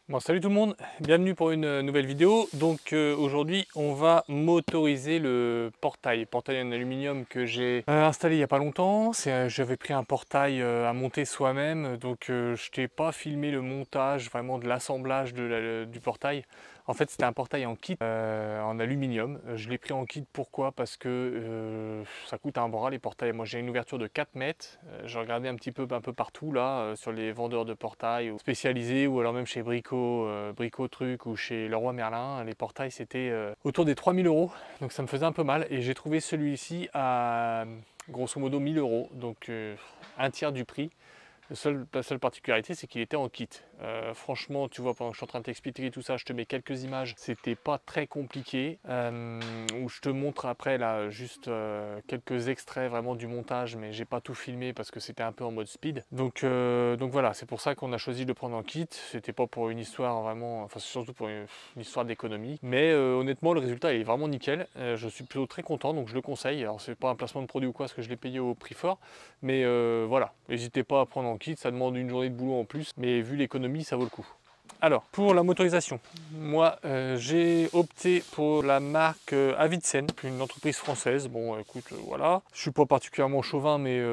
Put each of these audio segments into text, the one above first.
Bon, salut tout le monde, bienvenue pour une nouvelle vidéo. Donc aujourd'hui on va motoriser le portail en aluminium que j'ai installé il n'y a pas longtemps. J'avais pris un portail à monter soi-même, donc je t'ai pas filmé le montage vraiment de l'assemblage du portail. En fait c'était un portail en kit en aluminium. Je l'ai pris en kit pourquoi? Parce que ça coûte un bras les portails. Moi j'ai une ouverture de 4 mètres. J'ai regardé un peu partout là sur les vendeurs de portails spécialisés ou alors même chez Brico Truc ou chez Leroy Merlin. Les portails c'était autour des 3000 euros. Donc ça me faisait un peu mal et j'ai trouvé celui-ci à grosso modo 1000 euros. Donc un tiers du prix. La seule particularité, c'est qu'il était en kit. Franchement, tu vois, pendant que je suis en train de t'expliquer tout ça, je te mets quelques images. C'était pas très compliqué. Où je te montre après, là, juste quelques extraits vraiment du montage, mais j'ai pas tout filmé parce que c'était un peu en mode speed. Donc voilà, c'est pour ça qu'on a choisi de le prendre en kit. C'était pas pour une histoire vraiment, enfin, c'est surtout pour une histoire d'économie. Mais honnêtement, le résultat est vraiment nickel. Je suis plutôt très content, donc je le conseille. Alors, c'est pas un placement de produit ou quoi, parce que je l'ai payé au prix fort. Mais voilà, n'hésitez pas à prendre en kit, ça demande une journée de boulot en plus, mais vu l'économie, ça vaut le coup. Alors, pour la motorisation, moi j'ai opté pour la marque Avidsen, une entreprise française. Bon, écoute, voilà. Je suis pas particulièrement chauvin, mais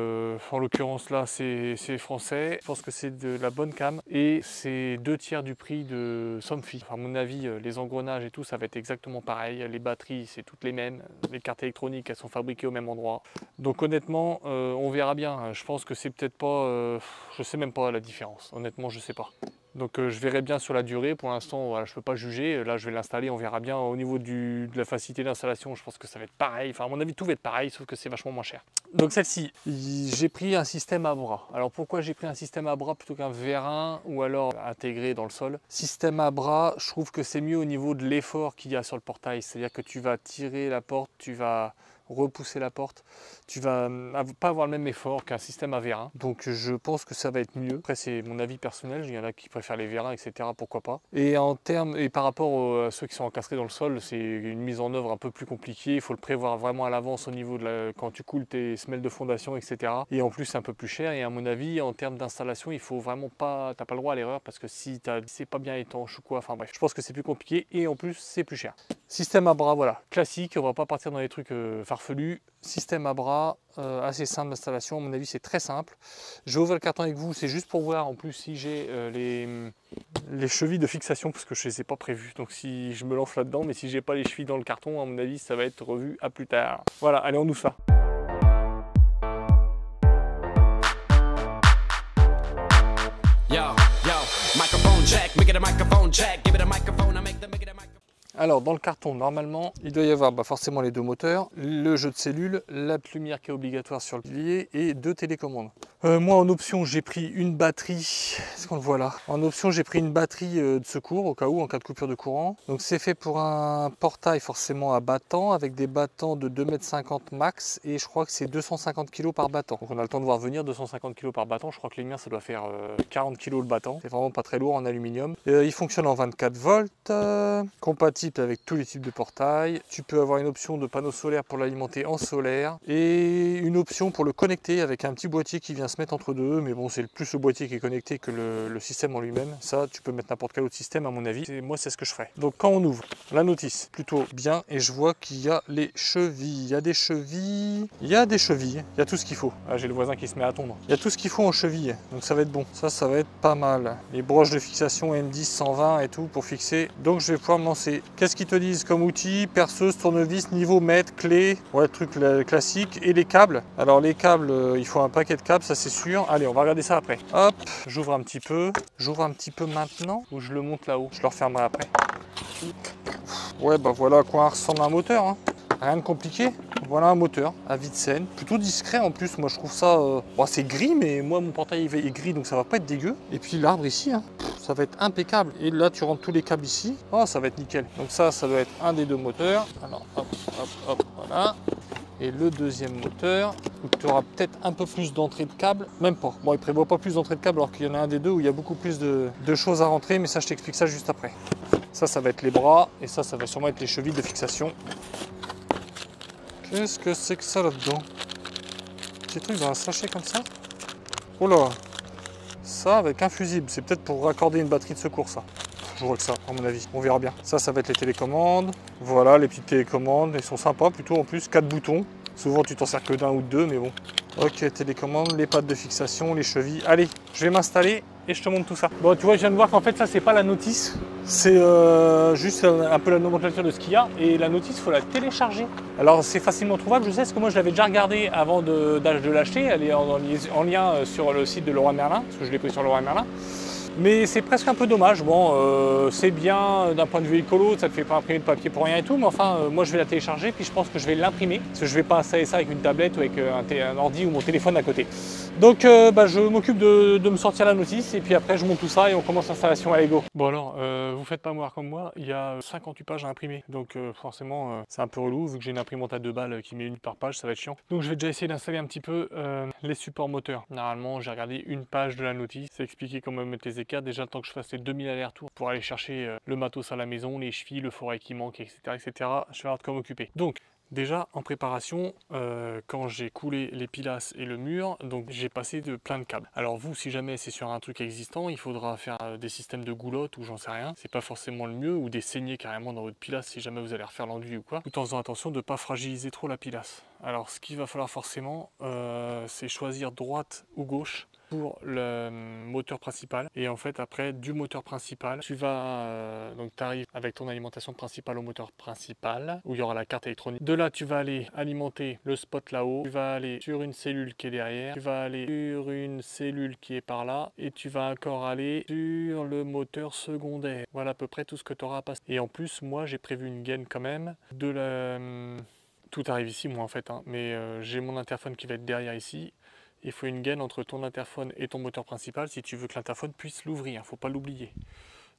en l'occurrence là, c'est français. Je pense que c'est de la bonne cam et c'est 2 tiers du prix de Somfy. Enfin, à mon avis, les engrenages et tout, ça va être exactement pareil. Les batteries, c'est toutes les mêmes. Les cartes électroniques, elles sont fabriquées au même endroit. Donc honnêtement, on verra bien. Je pense que c'est peut-être pas... je sais même pas la différence. Honnêtement, je sais pas. Donc je verrai bien sur la durée. Pour l'instant, voilà, je ne peux pas juger. Là, je vais l'installer, on verra bien. Au niveau de la facilité d'installation, je pense que ça va être pareil. Enfin, à mon avis, tout va être pareil, sauf que c'est vachement moins cher. Donc celle-ci, j'ai pris un système à bras. Alors pourquoi j'ai pris un système à bras plutôt qu'un vérin ou alors intégré dans le sol? Système à bras, je trouve que c'est mieux au niveau de l'effort qu'il y a sur le portail. C'est-à-dire que tu vas tirer la porte, tu vas repousser la porte, tu vas pas avoir le même effort qu'un système à vérin. Donc je pense que ça va être mieux. Après c'est mon avis personnel, il y en a qui préfèrent les vérins, etc. Pourquoi pas. Et par rapport à ceux qui sont encastrés dans le sol, c'est une mise en œuvre un peu plus compliquée. Il faut le prévoir vraiment à l'avance au niveau de quand tu coules tes semelles de fondation, etc. Et en plus c'est un peu plus cher. Et à mon avis, en termes d'installation, il faut vraiment pas, t'as pas le droit à l'erreur parce que si c'est pas bien étanche ou quoi, enfin bref, je pense que c'est plus compliqué et en plus c'est plus cher. Système à bras, voilà, classique, on va pas partir dans les trucs farfelus. Système à bras, assez simple d'installation, à mon avis c'est très simple. Je vais ouvrir le carton avec vous, c'est juste pour voir en plus si j'ai les chevilles de fixation parce que je ne les ai pas prévues. Donc si je me lance là-dedans, mais si j'ai pas les chevilles dans le carton, à mon avis ça va être revu à plus tard. Voilà, allez on ouvre ça. Alors dans le carton, normalement, il doit y avoir forcément les 2 moteurs, le jeu de cellules, la lumière qui est obligatoire sur le pilier et 2 télécommandes. Moi en option, j'ai pris une batterie, est-ce qu'on le voit là? En option, j'ai pris une batterie de secours au cas où, en cas de coupure de courant. Donc c'est fait pour un portail forcément à battant, avec des battants de 2,50 m max et je crois que c'est 250 kg par battant. Donc on a le temps de voir venir 250 kg par battant, je crois que les miens ça doit faire 40 kg le battant. C'est vraiment pas très lourd en aluminium. Il fonctionne en 24 volts, compatible avec tous les types de portail. Tu peux avoir une option de panneau solaire pour l'alimenter en solaire et une option pour le connecter avec un petit boîtier qui vient se mettre entre deux, mais bon c'est plus le boîtier qui est connecté que le système en lui-même. Ça tu peux mettre n'importe quel autre système à mon avis, et moi c'est ce que je ferais. Donc quand on ouvre la notice, plutôt bien, et je vois qu'il y a les chevilles, il y a des chevilles, il y a tout ce qu'il faut. Ah, j'ai le voisin qui se met à tondre. Il y a tout ce qu'il faut en cheville, donc ça va être bon, ça va être pas mal. Les broches de fixation M10 120 et tout pour fixer, donc je vais pouvoir me lancer. Qu'est-ce qu'ils te disent comme outil? Perceuse, tournevis, niveau, mètre, clé, ouais, le truc classique, et les câbles. Alors les câbles, il faut un paquet de câbles, ça c'est sûr. Allez, on va regarder ça après. Hop, j'ouvre un petit peu maintenant, ou je le monte là-haut, je le refermerai après. Ouais, bah voilà à quoi ressemble un moteur, hein. Rien de compliqué. Voilà un moteur Avidsen, plutôt discret en plus. Moi je trouve ça, bon, c'est gris, mais moi mon portail est gris donc ça va pas être dégueu. Et puis l'arbre ici, hein, ça va être impeccable. Et là tu rentres tous les câbles ici, oh ça va être nickel. Donc ça doit être un des 2 moteurs. Alors hop, hop, hop, voilà. Et le deuxième moteur, où tu auras peut-être un peu plus d'entrée de câble, même pas. Bon, il prévoit pas plus d'entrée de câble alors qu'il y en a un des 2 où il y a beaucoup plus de choses à rentrer, mais ça je t'explique ça juste après. Ça va être les bras et ça va sûrement être les chevilles de fixation. Qu'est-ce que c'est que ça là-dedans? Petit truc dans un sachet comme ça? Oh là! Ça avec un fusible, c'est peut-être pour raccorder une batterie de secours ça. jouerai que ça, à mon avis. On verra bien. Ça va être les télécommandes. Voilà, les petites télécommandes. Elles sont sympas plutôt en plus. 4 boutons. Souvent, tu t'en sers que d'un ou de deux, mais bon. Ok, télécommande, les pattes de fixation, les chevilles. Allez, je vais m'installer et je te montre tout ça. Bon, tu vois, je viens de voir qu'en fait, ça, c'est pas la notice. C'est juste un peu la nomenclature de ce qu'il y a. Et la notice, il faut la télécharger. Alors, c'est facilement trouvable. Je sais, parce que moi, je l'avais déjà regardé avant de l'acheter. Elle est en lien sur le site de Leroy Merlin, parce que je l'ai pris sur Leroy Merlin. Mais c'est presque un peu dommage. Bon, c'est bien d'un point de vue écolo, ça ne te fait pas imprimer de papier pour rien et tout, mais enfin, moi je vais la télécharger, puis je pense que je vais l'imprimer, parce que je ne vais pas installer ça avec une tablette ou avec un ordi ou mon téléphone à côté. Donc je m'occupe de me sortir la notice, et puis après je monte tout ça et on commence l'installation à Lego. Bon alors, vous faites pas voir comme moi, il y a 58 pages à imprimer, donc forcément c'est un peu relou, vu que j'ai une imprimante à 2 balles qui met une par page, ça va être chiant. Donc je vais déjà essayer d'installer un petit peu les supports moteurs. Normalement, j'ai regardé une page de la notice, c'est expliqué comment mettre les écarts, déjà le temps que je fasse les 2000 allers-retours pour aller chercher le matos à la maison, les chevilles, le forêt qui manque, etc., etc. Je vais avoir de quoi m'occuper. Donc, déjà en préparation, quand j'ai coulé les pilasses et le mur, donc j'ai passé de plein de câbles. Alors vous, si jamais c'est sur un truc existant, il faudra faire des systèmes de goulottes ou j'en sais rien. C'est pas forcément le mieux, ou des saignées carrément dans votre pilasse si jamais vous allez refaire l'enduit ou quoi. Tout en faisant attention de ne pas fragiliser trop la pilasse. Alors ce qu'il va falloir forcément, c'est choisir droite ou gauche pour le moteur principal. Et en fait, après, du moteur principal, tu vas donc tu arrives avec ton alimentation principale au moteur principal où il y aura la carte électronique. De là, tu vas aller alimenter le spot là-haut, tu vas aller sur une cellule qui est derrière, tu vas aller sur une cellule qui est par là et tu vas encore aller sur le moteur secondaire. Voilà à peu près tout ce que tu auras à passer. Et en plus, moi, j'ai prévu une gaine quand même de la... Tout arrive ici, moi, en fait, hein. Mais j'ai mon interphone qui va être derrière ici. Il faut une gaine entre ton interphone et ton moteur principal si tu veux que l'interphone puisse l'ouvrir, il ne faut pas l'oublier.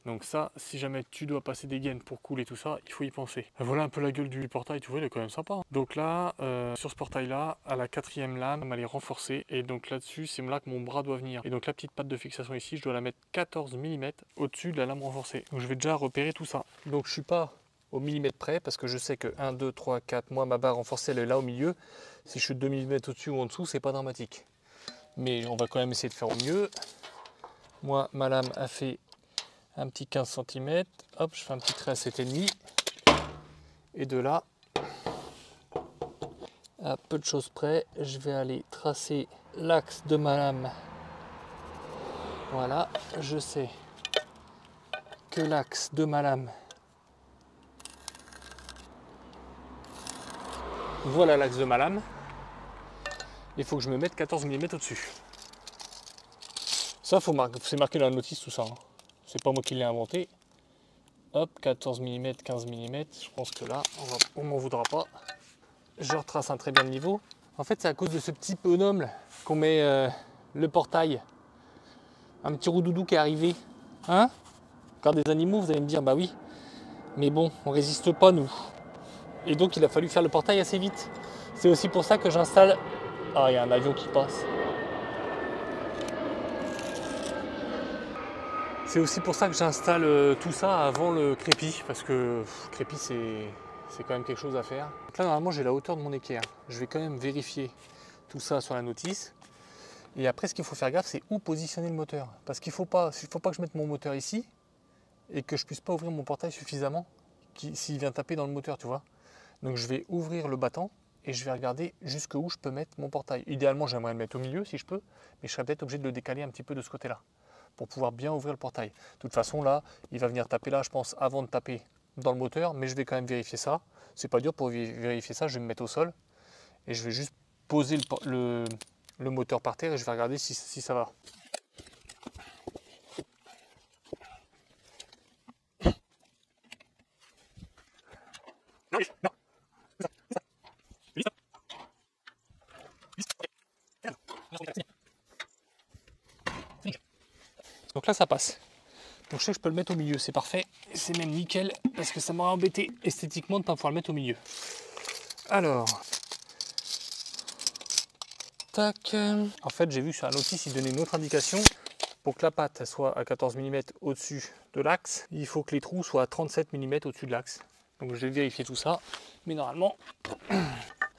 Donc ça, si jamais tu dois passer des gaines pour couler tout ça, il faut y penser. Voilà un peu la gueule du portail, tu vois, il est quand même sympa. Donc là, sur ce portail-là, à la 4e lame, elle est renforcée. Et donc là-dessus, c'est là que mon bras doit venir. Et donc la petite patte de fixation ici, je dois la mettre 14 mm au-dessus de la lame renforcée. Donc je vais déjà repérer tout ça. Donc je ne suis pas au millimètre près, parce que je sais que 1, 2, 3, 4, moi ma barre renforcée, elle est là au milieu. Si je suis 2 mm au-dessus ou en dessous, c'est pas dramatique. Mais on va quand même essayer de faire au mieux. Moi, ma lame a fait un petit 15 cm. Hop, je fais un petit trait à 7,5. Et de là, à peu de choses près, je vais aller tracer l'axe de ma lame. Voilà, je sais que l'axe de ma lame, voilà l'axe de ma lame. Il faut que je me mette 14 mm au-dessus. Ça, c'est marqué dans la notice tout ça. Hein. C'est pas moi qui l'ai inventé. Hop, 14 mm, 15 mm. Je pense que là, on m'en voudra pas. Je retrace un très bien niveau. En fait, c'est à cause de ce petit bonhomme qu'on met le portail. Un petit roudoudou qui est arrivé. Hein? Encore des animaux, vous allez me dire, bah oui. Mais bon, on résiste pas, nous. Et donc, il a fallu faire le portail assez vite. C'est aussi pour ça que j'installe... Ah, il y a un avion qui passe. C'est aussi pour ça que j'installe tout ça avant le crépi, parce que crépi c'est quand même quelque chose à faire. Donc là normalement j'ai la hauteur de mon équerre. Je vais quand même vérifier tout ça sur la notice. Et après ce qu'il faut faire gaffe, c'est où positionner le moteur. Parce qu'il ne faut pas que je mette mon moteur ici et que je ne puisse pas ouvrir mon portail suffisamment s'il vient taper dans le moteur, tu vois. Donc je vais ouvrir le battant et je vais regarder jusqu'où je peux mettre mon portail. Idéalement j'aimerais le mettre au milieu si je peux, mais je serais peut-être obligé de le décaler un petit peu de ce côté-là, pour pouvoir bien ouvrir le portail. De toute façon, là, il va venir taper là, je pense, avant de taper dans le moteur, mais je vais quand même vérifier ça. C'est pas dur pour vérifier ça, je vais me mettre au sol et je vais juste poser le moteur par terre et je vais regarder si ça va. Non. Donc là ça passe. Donc je sais que je peux le mettre au milieu, c'est parfait. C'est même nickel parce que ça m'aurait embêté esthétiquement de ne pas pouvoir le mettre au milieu. Alors, tac. En fait j'ai vu sur la notice il donnait une autre indication. Pour que la patte soit à 14 mm au-dessus de l'axe, il faut que les trous soient à 37 mm au-dessus de l'axe. Donc je vais vérifier tout ça. Mais normalement,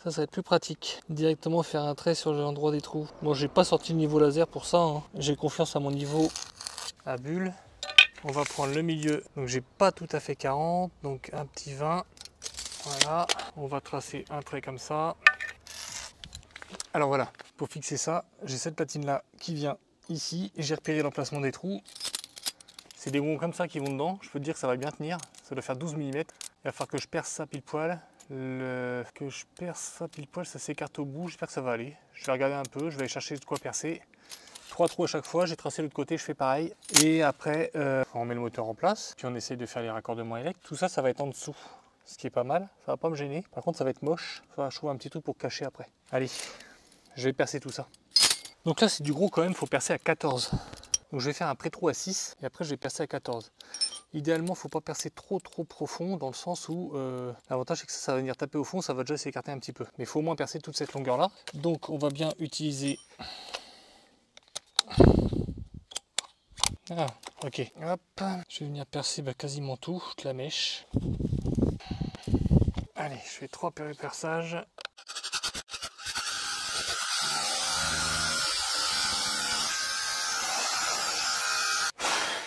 ça va être plus pratique. Directement faire un trait sur l'endroit des trous. Bon, j'ai pas sorti le niveau laser pour ça. Hein. J'ai confiance à mon niveau à bulle. On va prendre le milieu, donc j'ai pas tout à fait 40, donc un petit 20. Voilà, on va tracer un trait comme ça. Alors voilà, pour fixer ça, j'ai cette platine là qui vient ici et j'ai repéré l'emplacement des trous. C'est des gonds comme ça qui vont dedans, je peux te dire que ça va bien tenir, ça doit faire 12 mm. Il va falloir que je perce ça pile poil. Ça s'écarte au bout, j'espère que ça va aller. Je vais regarder un peu, je vais aller chercher de quoi percer. 3 trous à chaque fois, j'ai tracé l'autre côté, je fais pareil. Et après, on met le moteur en place, puis on essaye de faire les raccordements électriques. Tout ça, ça va être en dessous, ce qui est pas mal, ça va pas me gêner. Par contre, ça va être moche, il faudra que je trouve un petit truc pour cacher après. Allez, je vais percer tout ça. Donc là, c'est du gros quand même, il faut percer à 14. Donc je vais faire un pré-trou à 6 et après je vais percer à 14. Idéalement, il ne faut pas percer trop profond dans le sens où l'avantage c'est que ça va venir taper au fond, ça va déjà s'écarter un petit peu. Mais il faut au moins percer toute cette longueur là. Donc on va bien utiliser... Ah, ok. Hop, je vais venir percer quasiment tout, toute la mèche. Allez, je fais 3 perçages.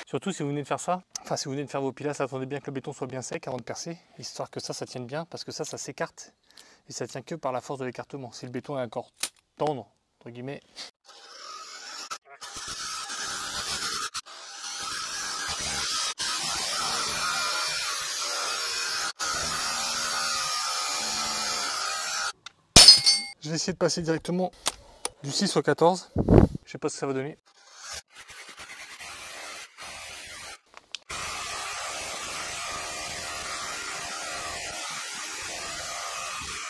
Surtout si vous venez de faire ça, enfin si vous venez de faire vos pilastres, attendez bien que le béton soit bien sec avant de percer, histoire que ça tienne bien, parce que ça s'écarte, et ça tient que par la force de l'écartement. Si le béton est encore tendre, entre guillemets, je vais essayer de passer directement du 6 au 14, je sais pas ce que ça va donner.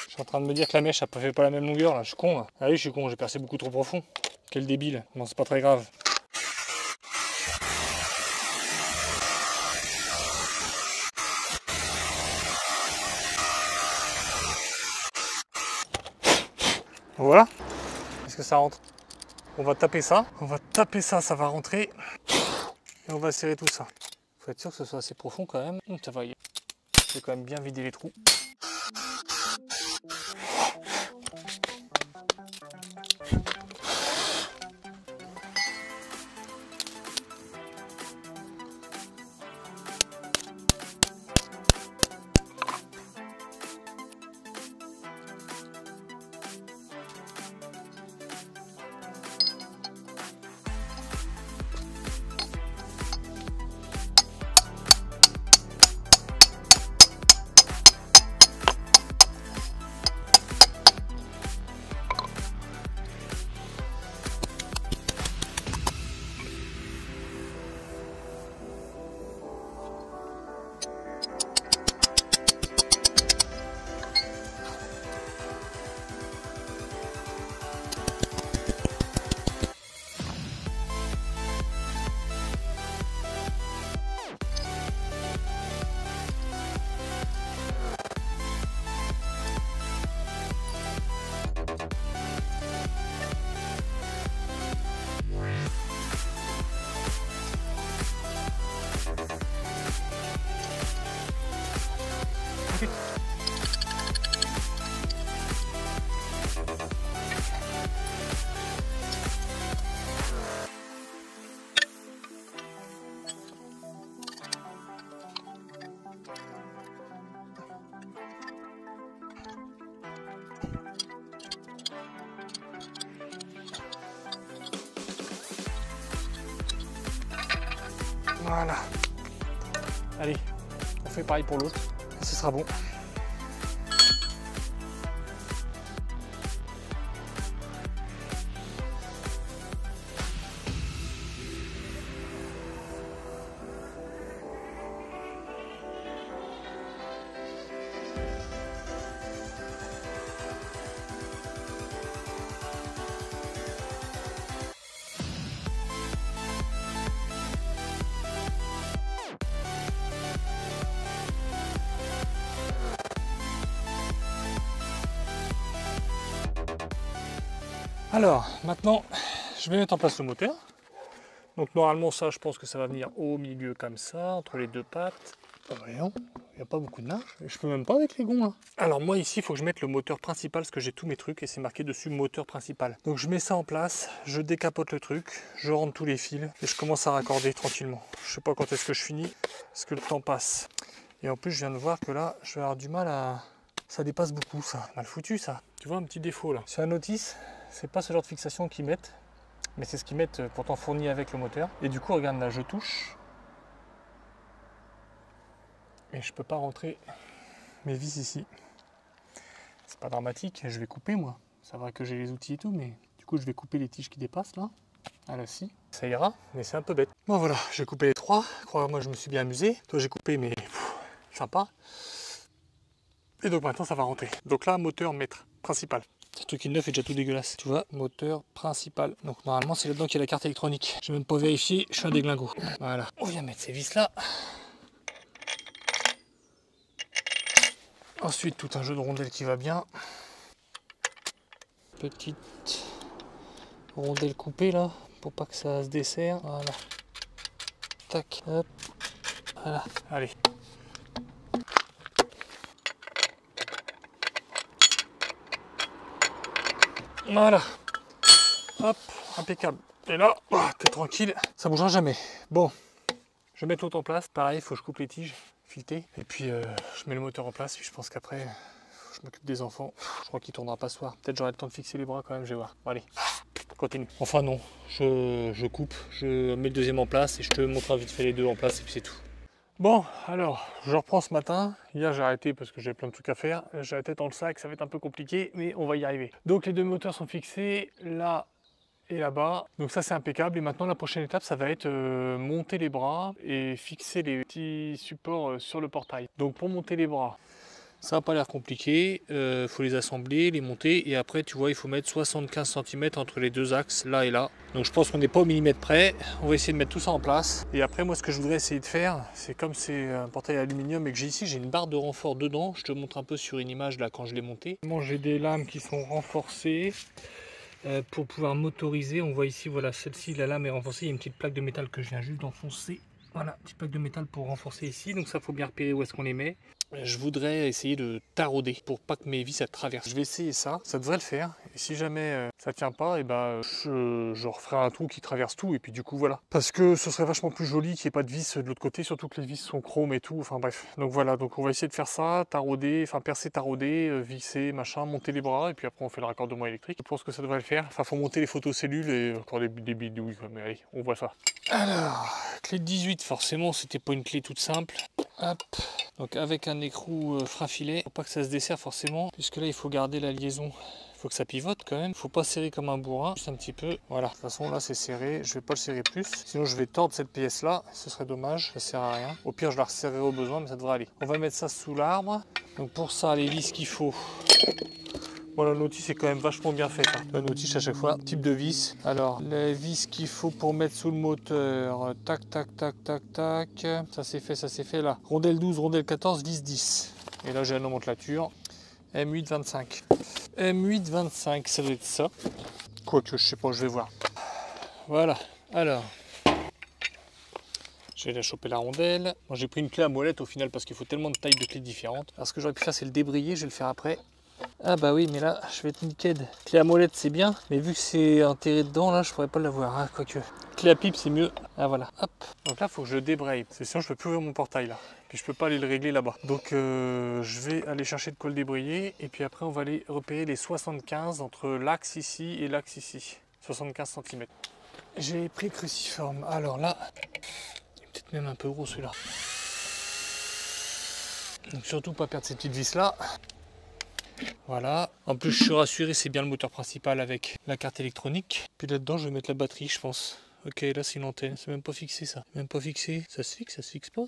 Je suis en train de me dire que la mèche a fait pas la même longueur là, je suis con là. Ah oui, je suis con, j'ai percé beaucoup trop profond. Quel débile, non c'est pas très grave. Voilà, est-ce que ça rentre? On va taper ça, ça va rentrer. Et on va serrer tout ça. Faut être sûr que ce soit assez profond quand même. Ça va y aller. Je vais quand même bien vider les trous. Voilà. Allez, on fait pareil pour l'autre. Ce sera bon. Alors, maintenant, je vais mettre en place le moteur. Donc normalement ça, je pense que ça va venir au milieu comme ça, entre les deux pattes. Voyons, Il n'y a pas beaucoup de linge. Et je peux même pas avec les gonds là. Alors moi ici, il faut que je mette le moteur principal parce que j'ai tous mes trucs et c'est marqué dessus moteur principal. Donc je mets ça en place, je décapote le truc, je rentre tous les fils et je commence à raccorder tranquillement. Je sais pas quand est-ce que je finis parce que le temps passe. Et en plus, je viens de voir que là, je vais avoir du mal à... Ça dépasse beaucoup ça. Mal foutu ça. Tu vois un petit défaut là. Sur la notice, c'est pas ce genre de fixation qu'ils mettent. Mais c'est ce qu'ils mettent pourtant fourni avec le moteur. Et du coup, regarde là, je touche. Et je peux pas rentrer mes vis ici. C'est pas dramatique, je vais couper moi. C'est vrai que j'ai les outils et tout, mais du coup je vais couper les tiges qui dépassent là. Ah là si, ça ira, mais c'est un peu bête. Bon voilà, j'ai coupé les trois. Crois-moi, je me suis bien amusé. Toi j'ai coupé, mais sympa. Et donc maintenant ça va rentrer. Donc là, moteur maître principal. Ce truc qui est neuf est déjà tout dégueulasse. Tu vois, moteur principal. Donc normalement c'est là-dedans qu'il y a la carte électronique. Je vais même pas vérifier, je suis un déglingo. Voilà. On vient mettre ces vis là. Ensuite, tout un jeu de rondelles qui va bien. Petite rondelle coupée là, pour pas que ça se desserre. Voilà. Tac, hop. Voilà. Allez. Voilà. Hop, impeccable. Et là, oh, t'es tranquille, ça bougera jamais. Bon, je vais mettre l'autre en place. Pareil, il faut que je coupe les tiges, filetées. Et puis, je mets le moteur en place. Puis je pense qu'après, je m'occupe des enfants. Je crois qu'il tournera pas ce soir. Peut-être j'aurai le temps de fixer les bras quand même, je vais voir. Bon, allez, continue. Enfin non, je coupe, je mets le deuxième en place et je te montre vite fait les deux en place et puis c'est tout. Bon, alors, je reprends ce matin. Hier, j'ai arrêté parce que j'avais plein de trucs à faire. J'ai la tête dans le sac, ça va être un peu compliqué, mais on va y arriver. Donc, les deux moteurs sont fixés là et là-bas. Donc ça, c'est impeccable. Et maintenant, la prochaine étape, ça va être monter les bras et fixer les petits supports sur le portail. Donc, pour monter les bras, ça n'a pas l'air compliqué, faut les assembler, les monter et après tu vois il faut mettre 75 cm entre les deux axes là et là. Donc je pense qu'on n'est pas au millimètre près, on va essayer de mettre tout ça en place. Et après moi ce que je voudrais essayer de faire, c'est comme c'est un portail aluminium et que j'ai ici, j'ai une barre de renfort dedans, je te montre un peu sur une image là quand je l'ai monté. J'ai des lames qui sont renforcées pour pouvoir motoriser, on voit ici voilà celle-ci, la lame est renforcée, il y a une petite plaque de métal que je viens juste d'enfoncer. Voilà, petite plaque de métal pour renforcer ici, donc ça faut bien repérer où est-ce qu'on les met. Je voudrais essayer de tarauder pour pas que mes vis ça traverse. Je vais essayer ça, ça devrait le faire. Et si jamais ça tient pas, et ben je referai un trou qui traverse tout et puis du coup voilà. Parce que ce serait vachement plus joli qu'il n'y ait pas de vis de l'autre côté, surtout que les vis sont chromes et tout. Enfin bref. Donc voilà, donc on va essayer de faire ça, tarauder, enfin percer, tarauder, visser, machin, monter les bras et puis après on fait le raccordement électrique. Je pense que ça devrait le faire. Enfin faut monter les photocellules et encore des bidouilles quoi. Mais allez, on voit ça. Alors, clé de 18, forcément c'était pas une clé toute simple. Hop, donc avec un écrou frein filet, faut pas que ça se desserre forcément, puisque là il faut garder la liaison, il faut que ça pivote quand même, faut pas serrer comme un bourrin, juste un petit peu, voilà, de toute façon là c'est serré, je vais pas le serrer plus, sinon je vais tordre cette pièce là, ce serait dommage, ça sert à rien, au pire je la resserrerai au besoin mais ça devrait aller. On va mettre ça sous l'arbre, donc pour ça les vis qu'il faut. Bon, la notice est quand même vachement bien faite. Hein. La notice à chaque fois, type de vis. Alors, les vis qu'il faut pour mettre sous le moteur. Tac, tac, tac, tac, tac. Ça c'est fait là. Rondelle 12, rondelle 14, vis 10. Et là, j'ai la nomenclature. M825. M825, ça doit être ça. Quoique, je sais pas, je vais voir. Voilà. Alors, je vais la choper la rondelle. Moi, j'ai pris une clé à molette au final parce qu'il faut tellement de tailles de clés différentes. Alors, ce que j'aurais pu faire, c'est le débrayer. Je vais le faire après. Ah bah oui, mais là je vais être nickel. Clé à molette c'est bien, mais vu que c'est enterré dedans là je pourrais pas l'avoir, hein, quoique. Clé à pipe c'est mieux. Ah voilà, hop. Donc là faut que je débraye, sinon je peux plus ouvrir mon portail là. Puis je peux pas aller le régler là-bas. Donc je vais aller chercher de quoi le débrayer et puis après on va aller repérer les 75 entre l'axe ici et l'axe ici. 75 cm. J'ai pris cruciforme. Alors là, il est peut-être même un peu gros celui-là. Donc surtout pas perdre ces petites vis là. Voilà, en plus je suis rassuré, c'est bien le moteur principal avec la carte électronique. Puis là-dedans je vais mettre la batterie je pense. Ok, là c'est une antenne, c'est même pas fixé ça. Même pas fixé, ça se fixe pas.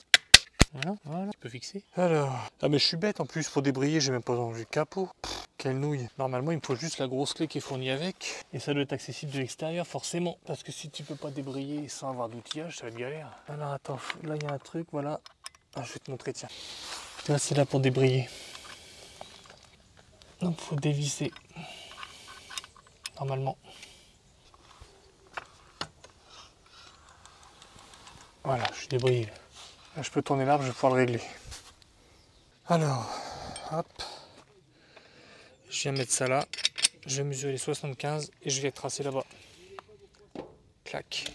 Voilà, voilà, tu peux fixer. Alors, ah mais je suis bête en plus, pour débrayer j'ai même pas enlevé le capot. Pff, quelle nouille. Normalement il me faut juste la grosse clé qui est fournie avec. Et ça doit être accessible de l'extérieur forcément. Parce que si tu peux pas débrayer sans avoir d'outillage, ça va être galère. Alors attends, là il y a un truc, voilà. Ah, je vais te montrer, tiens. Là c'est là pour débrayer. Donc il faut dévisser, normalement. Voilà, je suis débrayé. Là, je peux tourner l'arbre, je vais pouvoir le régler. Alors, hop, je viens mettre ça là, je vais mesurer les 75 et je vais tracer là-bas. Clac.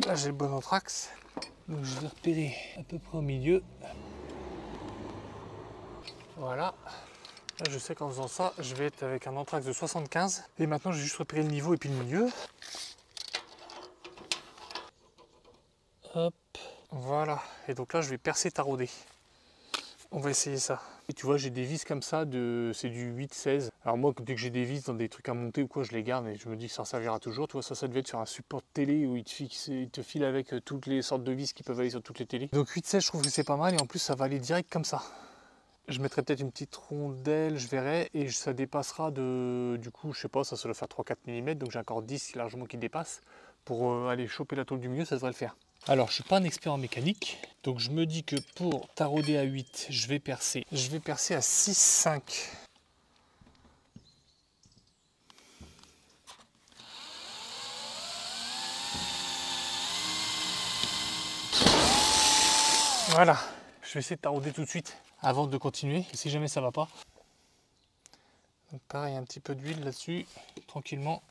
Là j'ai le bon anthrax, donc je vais repérer à peu près au milieu. Voilà. Là, je sais qu'en faisant ça, je vais être avec un anthrax de 75. Et maintenant, j'ai juste repéré le niveau et puis le milieu. Hop. Voilà. Et donc là, je vais percer tarauder. On va essayer ça. Et tu vois, j'ai des vis comme ça, c'est du 8-16. Alors moi, dès que j'ai des vis dans des trucs à monter ou quoi, je les garde et je me dis que ça servira toujours. Tu vois, ça devait être sur un support de télé où il te file avec toutes les sortes de vis qui peuvent aller sur toutes les télés. Donc 8-16, je trouve que c'est pas mal et en plus, ça va aller direct comme ça. Je mettrai peut-être une petite rondelle, je verrai, et ça dépassera du coup, je sais pas, ça doit faire 3-4 mm, donc j'ai encore 10 largement qui dépassent. Pour aller choper la tôle du milieu, ça devrait le faire. Alors, je suis pas un expert en mécanique, donc je me dis que pour tarauder à 8, je vais percer à 6,5. Voilà, je vais essayer de tarauder tout de suite avant de continuer, si jamais ça va pas. Donc pareil, un petit peu d'huile là-dessus, tranquillement.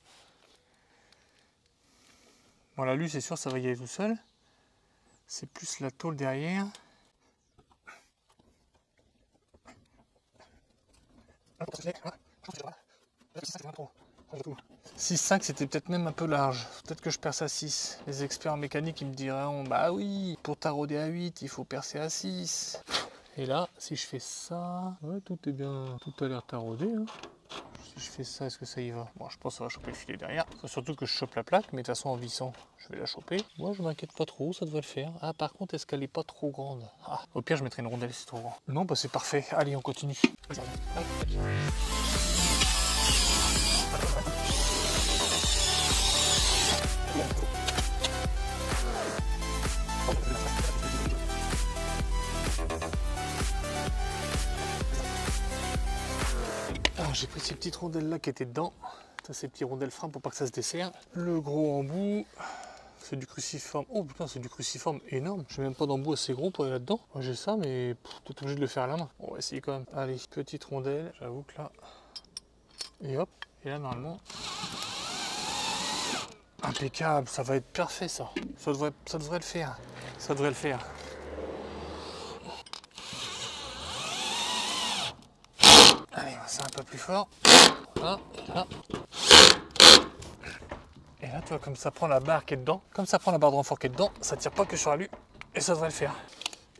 Bon, l'alu, c'est sûr, ça va y aller tout seul. C'est plus la tôle derrière. 6,5, c'était peut-être même un peu large. Peut-être que je perce à 6. Les experts en mécanique, ils me diront, bah oui, pour tarauder à 8, il faut percer à 6. Et là, si je fais ça, ouais, tout est bien, tout a l'air taraudé. Hein. Si je fais ça, est-ce que ça y va? Bon, je pense que ça va choper le filet derrière. Faut surtout que je chope la plaque, mais de toute façon, en vissant, je vais la choper. Moi, je m'inquiète pas trop, ça devrait le faire. Ah, par contre, est-ce qu'elle est pas trop grande? Ah, au pire, je mettrai une rondelle si c'est trop grand. Non, bah c'est parfait. Allez, on continue. Alors j'ai pris ces petites rondelles là qui étaient dedans, ça, ces petits rondelles freins pour pas que ça se desserre. Le gros embout, c'est du cruciforme. Oh putain, c'est du cruciforme énorme. J'ai même pas d'embout assez gros pour aller là-dedans. Moi j'ai ça, mais t'es obligé de le faire à la main. On va essayer quand même. Allez, petite rondelle, j'avoue que là. Et hop, et là normalement. Impeccable, ça va être parfait ça. Ça devrait le faire. Ça devrait le faire. Allez, c'est un peu plus fort. Voilà, et là. Et là, tu vois, comme ça prend la barre qui est dedans, comme ça prend la barre de renfort qui est dedans, ça tire pas que sur l'alu, et ça devrait le faire.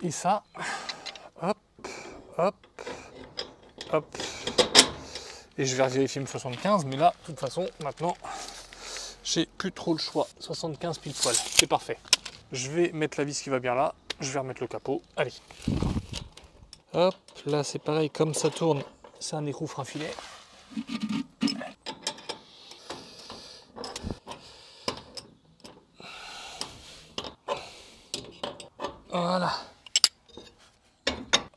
Et ça, hop, hop, hop. Et je vais vérifier mes 75, mais là, de toute façon, maintenant, j'ai plus trop le choix. 75 pile poil, c'est parfait. Je vais mettre la vis qui va bien là, je vais remettre le capot, allez. Hop, là c'est pareil, comme ça tourne, c'est un écrou frein filet. Voilà.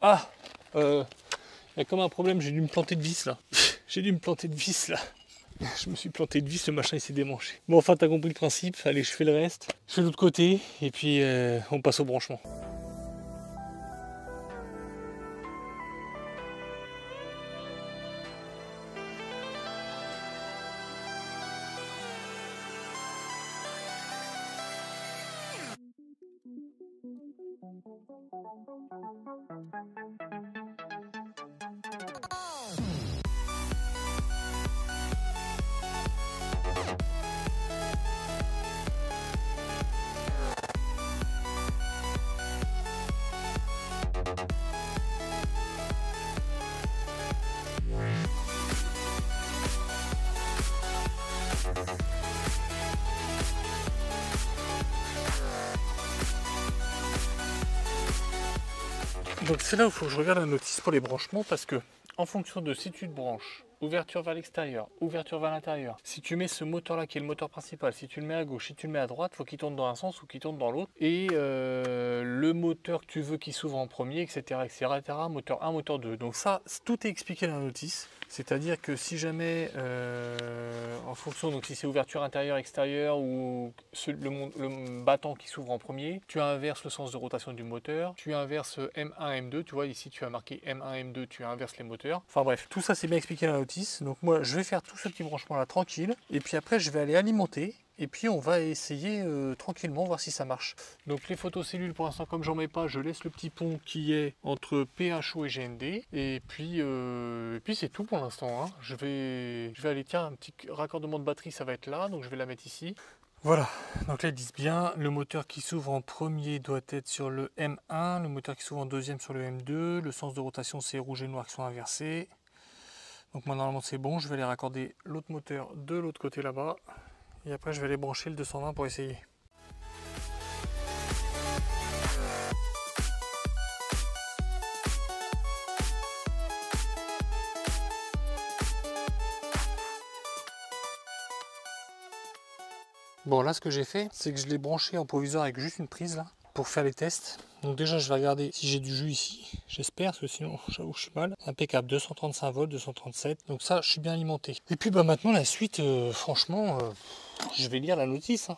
Ah, il y a comme un problème, j'ai dû me planter de vis là. J'ai dû me planter de vis là. Je me suis planté de vis, le machin il s'est démanché. Bon, enfin t'as compris le principe, allez je fais le reste. Je fais l'autre côté et puis on passe au branchement. Donc c'est là où il faut que je regarde la notice pour les branchements parce que en fonction de si tu te branches ouverture vers l'extérieur, ouverture vers l'intérieur. Si tu mets ce moteur-là qui est le moteur principal, si tu le mets à gauche, si tu le mets à droite, il faut qu'il tourne dans un sens ou qu'il tourne dans l'autre. Et le moteur que tu veux qui s'ouvre en premier, etc., etc., moteur 1, moteur 2. Donc ça, tout est expliqué dans la notice. C'est-à-dire que si jamais, en fonction, donc si c'est ouverture intérieure, extérieure ou le battant qui s'ouvre en premier, tu inverses le sens de rotation du moteur, tu inverses M1, M2, tu vois ici tu as marqué M1, M2, tu inverses les moteurs. Enfin bref, tout ça c'est bien expliqué dans la notice. Donc moi je vais faire tout ce petit branchement là tranquille et puis après je vais aller alimenter. Et puis on va essayer tranquillement, voir si ça marche. Donc les photocellules pour l'instant comme j'en mets pas, je laisse le petit pont qui est entre PHO et GND. Et puis c'est tout pour l'instant. Hein. Je vais aller, tiens, un petit raccordement de batterie, ça va être là, donc je vais la mettre ici. Voilà, donc là ils disent bien, le moteur qui s'ouvre en premier doit être sur le M1, le moteur qui s'ouvre en deuxième sur le M2, le sens de rotation c'est rouge et noir qui sont inversés. Donc moi normalement c'est bon, je vais aller raccorder l'autre moteur de l'autre côté là-bas. Et après je vais aller brancher le 220 pour essayer. Bon là ce que j'ai fait, c'est que je l'ai branché en provisoire avec juste une prise là, pour faire les tests. Donc déjà je vais regarder si j'ai du jus ici, j'espère, parce que sinon j'avoue je suis mal. Impeccable, 235 volts, 237, donc ça je suis bien alimenté. Et puis bah maintenant la suite, franchement, je vais lire la notice. Hein.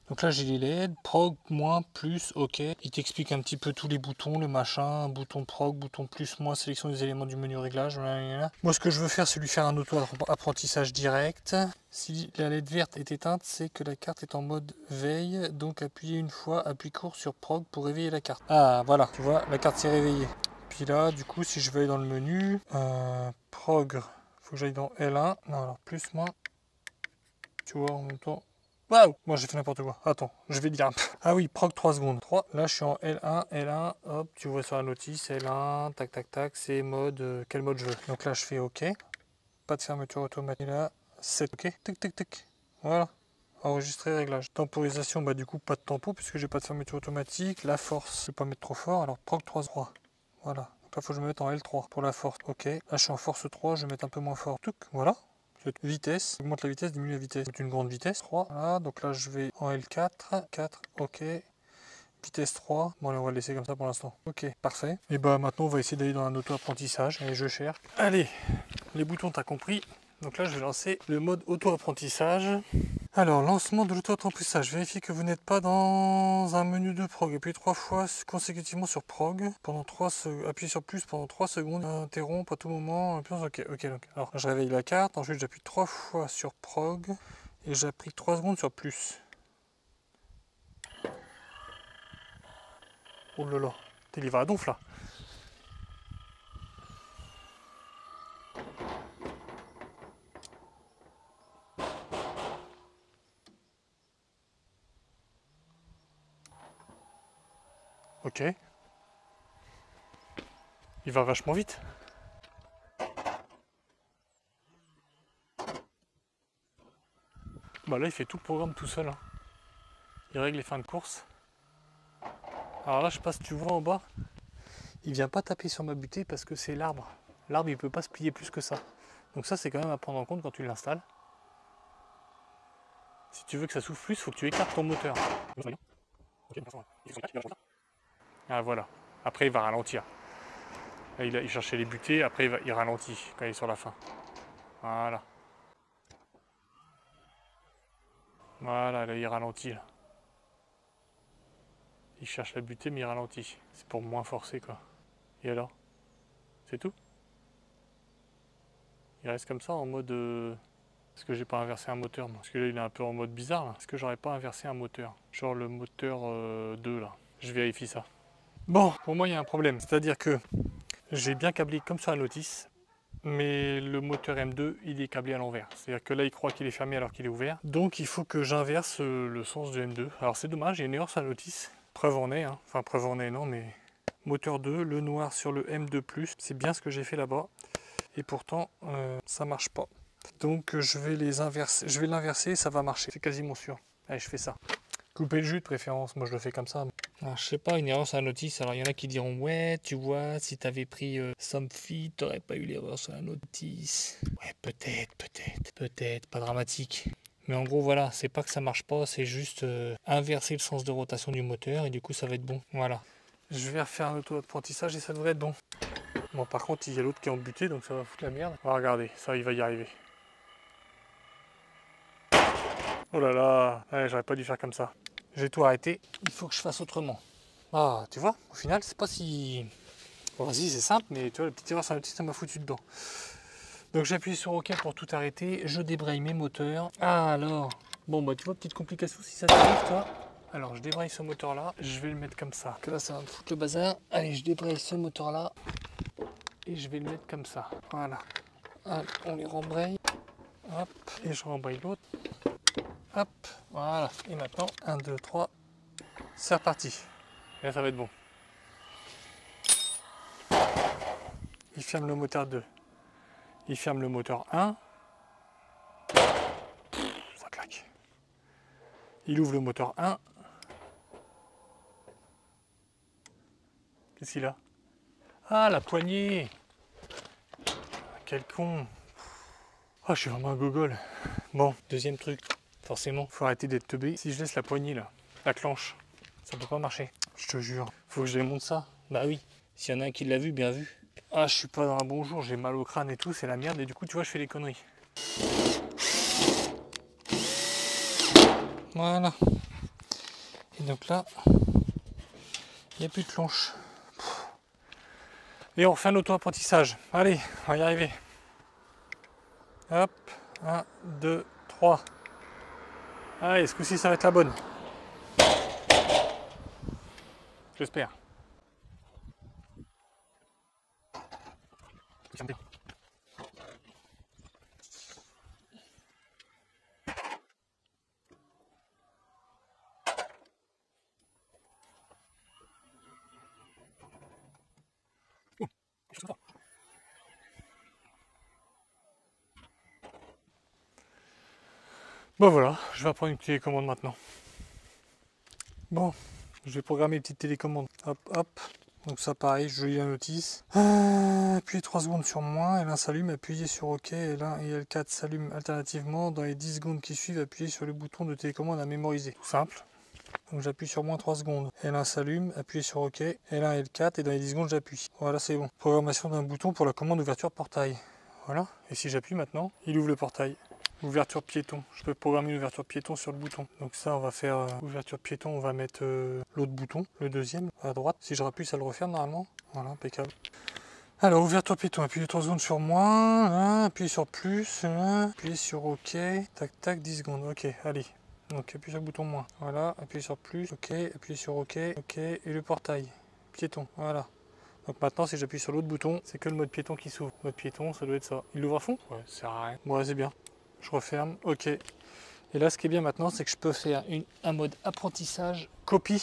Donc là j'ai les LED, prog, moins, plus, ok. Il t'explique un petit peu tous les boutons, le machin, bouton prog, bouton plus, moins, sélection des éléments du menu réglage. Blablabla. Moi ce que je veux faire c'est lui faire un auto-apprentissage direct. Si la LED verte est éteinte, c'est que la carte est en mode veille, donc appuyez une fois, appui court sur prog pour réveiller la carte. Ah voilà, tu vois, la carte s'est réveillée. Puis là, du coup, si je vais aller dans le menu, prog, faut que j'aille dans L1, non alors plus, moins, tu vois, en même temps. Waouh! Moi j'ai fait n'importe quoi. Attends, je vais dire un peu. Ah oui, prog 3 secondes. 3. Là je suis en L1, L1, hop, tu vois sur la notice, L1, tac tac tac, c'est mode, quel mode je veux. Donc là je fais OK. Pas de fermeture automatique là. 7, OK. Tic tic tic. Voilà. Enregistrer réglage. Temporisation, bah du coup pas de tempo puisque j'ai pas de fermeture automatique. La force, je vais pas mettre trop fort. Alors prog 3. Voilà. Donc là faut que je me mette en L3 pour la force. OK. Là je suis en force 3, je vais mettre un peu moins fort. Touc, voilà. Vitesse, augmente la vitesse, diminue la vitesse. C'est une grande vitesse, 3. Voilà, donc là je vais en L4, 4, ok. Vitesse 3, bon allez on va le laisser comme ça pour l'instant. Ok, parfait. Et bah maintenant on va essayer d'aller dans un auto-apprentissage. Allez, je cherche. Allez, les boutons t'as compris. Donc là je vais lancer le mode auto-apprentissage. Alors, lancement de l'auto-apprentissage. Vérifiez que vous n'êtes pas dans un menu de prog. Appuyez 3 fois consécutivement sur prog. Appuyez sur plus pendant 3 secondes. Interrompre à tout moment. Ok. Alors, je réveille la carte. Ensuite, j'appuie 3 fois sur prog. Et j'appuie 3 secondes sur plus. Oh là là. T'es livré à donf là. Ok. Il va vachement vite. Bah là il fait tout le programme tout seul. Hein. Il règle les fins de course. Alors là je sais pas si tu vois en bas. Il vient pas taper sur ma butée parce que c'est l'arbre. L'arbre il peut pas se plier plus que ça. Donc ça c'est quand même à prendre en compte quand tu l'installes. Si tu veux que ça souffle plus, il faut que tu écartes ton moteur. Ah voilà. Après il va ralentir. Là, il cherchait les butées, après il ralentit quand il est sur la fin. Voilà. Voilà, là il ralentit. Là. Il cherche la butée mais il ralentit. C'est pour moins forcer quoi. Et alors? C'est tout? Il reste comme ça en mode... Est-ce que j'ai pas inversé un moteur moi? Parce que là il est un peu en mode bizarre là. Est-ce que j'aurais pas inversé un moteur? Genre le moteur 2 là. Je vérifie ça. Bon, pour moi il y a un problème. C'est-à-dire que j'ai bien câblé comme sur la notice. Mais le moteur M2 il est câblé à l'envers. C'est-à-dire que là il croit qu'il est fermé alors qu'il est ouvert. Donc il faut que j'inverse le sens du M2. Alors c'est dommage, il y a une erreur sur la notice. Preuve en est, hein. Enfin preuve en est non mais... Moteur 2, le noir sur le M2+, c'est bien ce que j'ai fait là-bas. Et pourtant ça marche pas. Donc je vais l'inverser, ça va marcher, c'est quasiment sûr. Allez, je fais ça. Couper le jus de préférence, moi je le fais comme ça. Alors, je sais pas, une erreur sur la notice. Alors, il y en a qui diront, ouais, tu vois, si tu avais pris Somfy, tu n'aurais pas eu l'erreur sur la notice. Ouais, peut-être, pas dramatique. Mais en gros, voilà, c'est pas que ça marche pas, c'est juste inverser le sens de rotation du moteur et du coup, ça va être bon. Voilà. Je vais refaire un auto-apprentissage et ça devrait être bon. Bon, par contre, il y a l'autre qui est embuté, donc ça va foutre la merde. On va regarder, ça, il va y arriver. Oh là là, ouais, j'aurais pas dû faire comme ça. J'ai tout arrêté, il faut que je fasse autrement. Ah, tu vois, au final, c'est pas si... Bon, vas-y, c'est simple, mais tu vois, la petite erreur sur la notice, ça m'a foutu dedans. Donc j'appuie sur OK pour tout arrêter, je débraye mes moteurs. Ah alors, bon bah tu vois, petite complication si ça t'arrive toi. Alors je débraye ce moteur là, je vais le mettre comme ça. Que là ça va me foutre le bazar. Allez, je débraye ce moteur là et je vais le mettre comme ça. Voilà. Allez, on les rembraye. Hop, et je rembraye l'autre. Hop, voilà. Et maintenant, 1, 2, 3, c'est reparti. Et là ça va être bon. Il ferme le moteur 2. Il ferme le moteur 1. Ça claque. Il ouvre le moteur 1. Qu'est-ce qu'il a? Ah, la poignée! Quel con! Ah, je suis vraiment un gogol. Bon, deuxième truc, forcément, faut arrêter d'être teubé. Si je laisse la poignée là, la clenche, ça peut pas marcher. Je te jure. Faut que je démonte ça. Bah oui, s'il y en a un qui l'a vu, bien vu. Ah, je suis pas dans un bon jour, j'ai mal au crâne et tout, c'est la merde. Et du coup, tu vois, je fais des conneries. Voilà. Et donc là, il n'y a plus de clenche. Et on refait un auto-apprentissage. Allez, on va y arriver. Hop, 1, 2, 3. Allez, ce coup-ci, ça va être la bonne. J'espère. Bon voilà, je vais apprendre une télécommande maintenant. Bon, je vais programmer une petite télécommande. Hop, hop. Donc ça pareil, je lis la notice. Appuyez 3 secondes sur moins, L1 s'allume, appuyez sur OK, L1 et L4 s'allument alternativement. Dans les 10 secondes qui suivent, appuyez sur le bouton de télécommande à mémoriser. Tout simple. Donc j'appuie sur moins 3 secondes. L1 s'allume, appuyez sur OK, L1 et L4 et dans les 10 secondes j'appuie. Voilà, c'est bon. Programmation d'un bouton pour la commande ouverture portail. Voilà, et si j'appuie maintenant, il ouvre le portail. Ouverture piéton, je peux programmer une ouverture piéton sur le bouton. Donc ça on va faire ouverture piéton, on va mettre l'autre bouton, le deuxième, à droite. Si je rappuie ça le referme normalement. Voilà, impeccable. Alors ouverture piéton, appuyez 3 secondes sur moins, appuyez sur plus, appuyez sur OK, tac tac, 10 secondes, ok, allez. Donc appuyez sur le bouton moins, voilà, appuyez sur plus, ok, appuyez sur OK, ok, et le portail, piéton, voilà. Donc maintenant si j'appuie sur l'autre bouton, c'est que le mode piéton qui s'ouvre. Mode piéton, ça doit être ça. Il l'ouvre à fond? Ouais, ça sert à rien. Ouais, c'est bien. Je referme, ok. Et là, ce qui est bien maintenant, c'est que je peux faire un mode apprentissage copie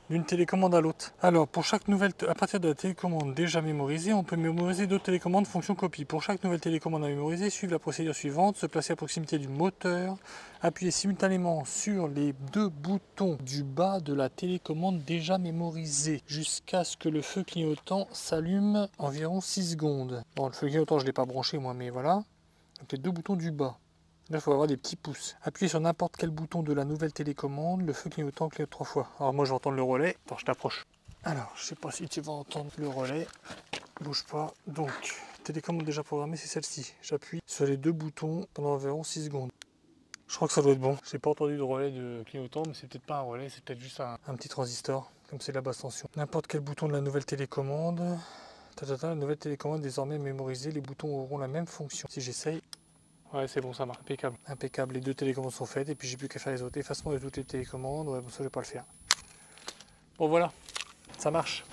d'une télécommande à l'autre. Alors, pour chaque nouvelle, à partir de la télécommande déjà mémorisée, on peut mémoriser d'autres télécommandes fonction copie. Pour chaque nouvelle télécommande à mémoriser, suivre la procédure suivante, se placer à proximité du moteur, appuyer simultanément sur les 2 boutons du bas de la télécommande déjà mémorisée, jusqu'à ce que le feu clignotant s'allume environ 6 secondes. Bon, le feu clignotant, je ne l'ai pas branché moi, mais voilà. Donc les 2 boutons du bas. Là, il faut avoir des petits pouces. Appuyez sur n'importe quel bouton de la nouvelle télécommande, le feu clignotant clignote 3 fois. Alors moi, je vais entendre le relais. Attends, je t'approche. Alors, je sais pas si tu vas entendre le relais. Bouge pas. Donc, télécommande déjà programmée, c'est celle-ci. J'appuie sur les 2 boutons pendant environ 6 secondes. Je crois que ça doit être bon. J'ai pas entendu de relais de clignotant, mais c'est peut-être pas un relais, c'est peut-être juste un petit transistor, comme c'est la basse tension. N'importe quel bouton de la nouvelle télécommande. La nouvelle télécommande désormais mémorisée, les boutons auront la même fonction. Si j'essaye. Ouais, c'est bon, ça marche. Impeccable. Impeccable. Les 2 télécommandes sont faites et puis j'ai plus qu'à faire les autres. Effacement de toutes les télécommandes. Ouais, bon, ça, je vais pas le faire. Bon, voilà. Ça marche.